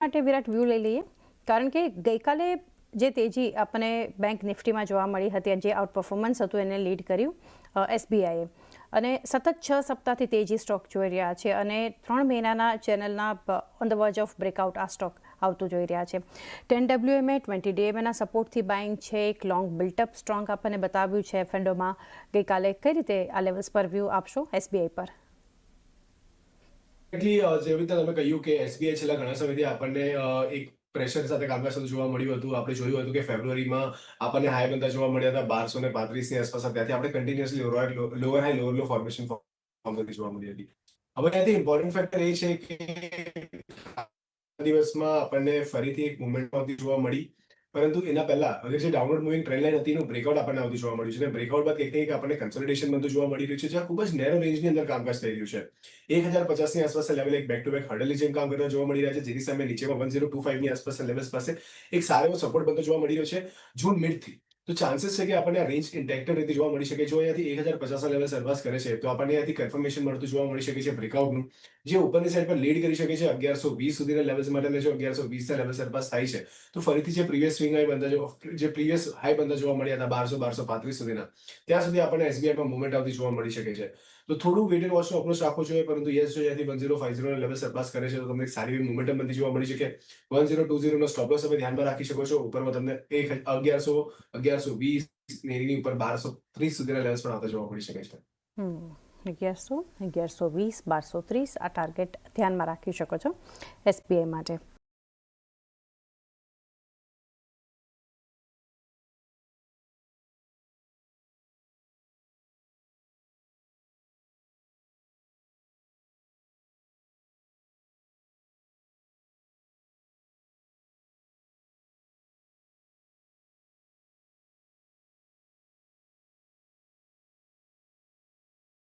માટે વિરાટ વ્યૂ લઈ લઈએ, કારણ કે ગઈકાલે જે તેજી આપણને બેંક નિફ્ટીમાં જોવા મળી હતી, જે આઉટ પરફોર્મન્સ હતું એને લીડ કર્યું એસબીઆઈએ, અને સતત 6 સપ્તાહથી તેજી સ્ટોક જોઈ રહ્યા છે અને 3 મહિનાના ચેનલના on the verge of breakout આ સ્ટોક આવતું જોઈ રહ્યા છે. 10 WMA 20 DMAના સપોર્ટથી બાઇંગ છે, એક લોંગ બિલ્ટઅપ સ્ટ્રોંગ આપણને બતાવ્યું છે ફંડોમાં ગઈકાલે. કઈ રીતે આ લેવલ્સ પર વ્યૂ આપશો એસબીઆઈ પર? જેવી રીતે તમે કહ્યું કે એસબીઆઈ છેલ્લા ઘણા સમયથી આપણને એક પ્રેશર સાથે કામકાજ થતું જોવા મળ્યું હતું. આપણે જોયું હતું કે ફેબ્રુઆરીમાં આપણને હાઈ બનતા જોવા મળ્યા હતા 1235 ની આસપાસ. ત્યાંથી આપણે કન્ટિન્યુઅસલી લોઅર હાઈ લોઅર લો ફોર્મેશન ફોર્મ થતી જોવા મળી હતી. હવે ત્યાંથી ઇમ્પોર્ટન્ટ ફેક્ટર એ છે કે દિવસમાં આપણને ફરીથી એક મુવમેન્ટ આવતી જોવા મળી, પરંતુ એના પહેલા હવે જે ડાઉનવર્ડ મૂવિંગ ટ્રેન્ડ લાઈન હતી એનું બ્રેકઆઉટ આપણને આવતું જોવા મળ્યું છે. અને બ્રેકઆઉટ બાદ કંઈક આપણને કન્સોલિડેશન બનતું જોવા મળી રહ્યું છે, જ્યાં ખૂબ જ નેરો રેન્જની અંદર કામકાજ થઈ રહ્યું છે. 1050 ની આસપાસ લેવલ એક બેક ટુ બેક હર્ડલની જેમ કામ કરતા જોવા મળી રહ્યા છે, જેની સામે નીચેમાં 1025 ની આસપાસ લેવલ્સ પાસે એક સારો એવો સપોર્ટ બનતો જોવા મળી રહ્યો છે જૂન મિડથી. તો ચાન્સીસ છે કે આપણને આ રેન્જ ઇન્ટેક્ટ રીતે જોવા મળી શકે. જો અહીંયાથી 1050 ના લેવલ સરપાસ કરે છે તો આપણને અહીંયાથી કન્ફર્મેશન મળતું જોવા મળી શકે છે બ્રેકઆઉટનું, જે ઉપરની સાઈડ પર લીડ કરી શકે છે 1120 સુધીના લેવલ્સ માટે. અને જો 1120 ના લેવલ સરપાસ થાય છે તો ફરીથી જે પ્રીવિયસ સ્વિંગ હાઈ બનતા જે પ્રીવિયસ હાઈ બનતા જોવા મળ્યા હતા 1235 સુધીના, ત્યાં સુધી આપણને એસબીઆઈમાં મુવમેન્ટ આવતી જોવા મળી શકે છે. તો થોડું વેટ એન્ડ વોચનો અપ્રોચ રાખવો જોઈએ, પરંતુ યસ જો અહીંયાથી 1050 ના લેવલ સરપાસ કરે છે તો તમને એક સારી એવી મોમેન્ટમ બનતી જોવા મળી શકે. 1020 નો સ્ટોપ લોસ તમે ધ્યાનમાં રાખી શકો છો. ઉપરમાં તમને 1100 1120 એની ઉપર 1230 સુધીના લેવલ્સ પણ આવતા જોવા મળી શકે છે. 1100 1120 1230 આ ટાર્ગેટ ધ્યાનમાં રાખી શકો છો એસબીઆઈ માટે.